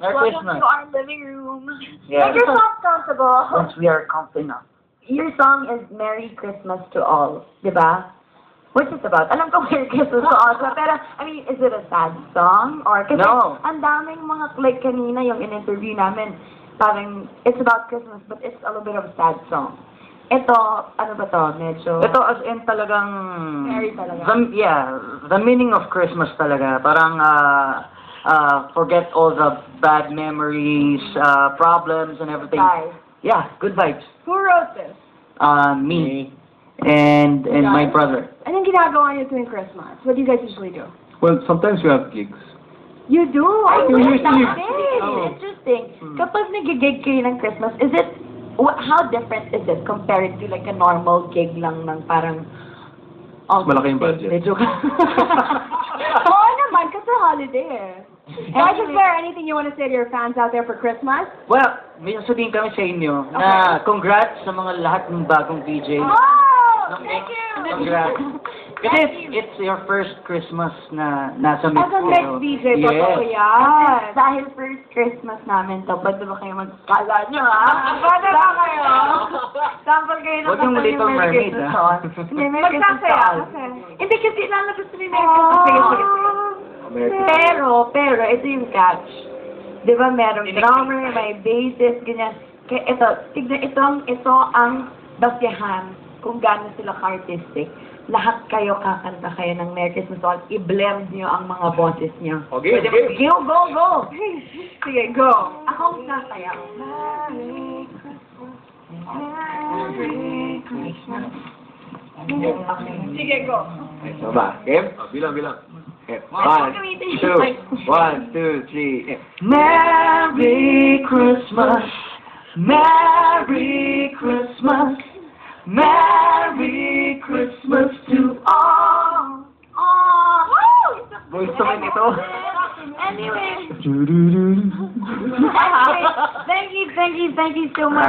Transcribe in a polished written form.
Merry Welcome Christmas. to our living room. Yeah. Make yourself comfortable. Once we are comfy now. Your song is Merry Christmas to All, di ba? What's it about? Alam ko Merry Christmas to all, pero, I mean, is it a sad song? Or, kasi No. ang daming mga click kanina yung in-interview namin, parang, it's about Christmas, but it's a little bit of a sad song. Ito, ano ba to? Medyo... Ito as in talagang... Merry talaga. The meaning of Christmas talaga. Parang forget all the bad memories, problems and everything. Bye. Yeah, good vibes. Who wrote this? Me and my brother. Anong ginagawa niyo tuwing Christmas? What do you guys usually do? Well, sometimes we have gigs. You do? I You think usually- that's it. Oh. Interesting. Kapag nag-gig kayo ng Christmas, is it, how different is it compared to like a normal gig lang ng parang, Malaki yung budget. Medyo ka. Oo naman, kasi holiday eh. Guys, is there anything you want to say to your fans out there for Christmas? Well, may sasabihin kami sa inyo na congrats sa mga lahat ng bagong DJ. Oh! Thank you! Congrats. Kasi it's your first Christmas na nasa mix. As a next DJ, totoo Yes. yan. Dahil first Christmas namin to, pwede ba kayo mag-kala nyo, ha? Pwede ba kayo? Sample kayo ng Huwag yung kanta Little Merry Mermaid, Christmas ha? song. Hindi, Merry Christmas Magsasaya song. kasi. Hindi kasi lalabas na yung Merry Christmas song. Pero, ito yung catch. Di ba, merong drummer, may bassist, ganyan. Kaya ito, tignan, ito ang basihan kung gaano sila ka-artistic. Lahat kayo kakanta kayo ng Merry Christmas song. I-blend nyo ang mga boses nyo. Okay, Pwede okay. Go, go, go! Sige, go! Ako ang sasayaw. Merry Christmas. Merry Christmas. Sige, go. Baba. Game? Bilang. Okay. One, two. 1, 2, 3. Merry Christmas, Merry Christmas, Merry Christmas to all. Gusto mo nito? Anyway, thank you so much.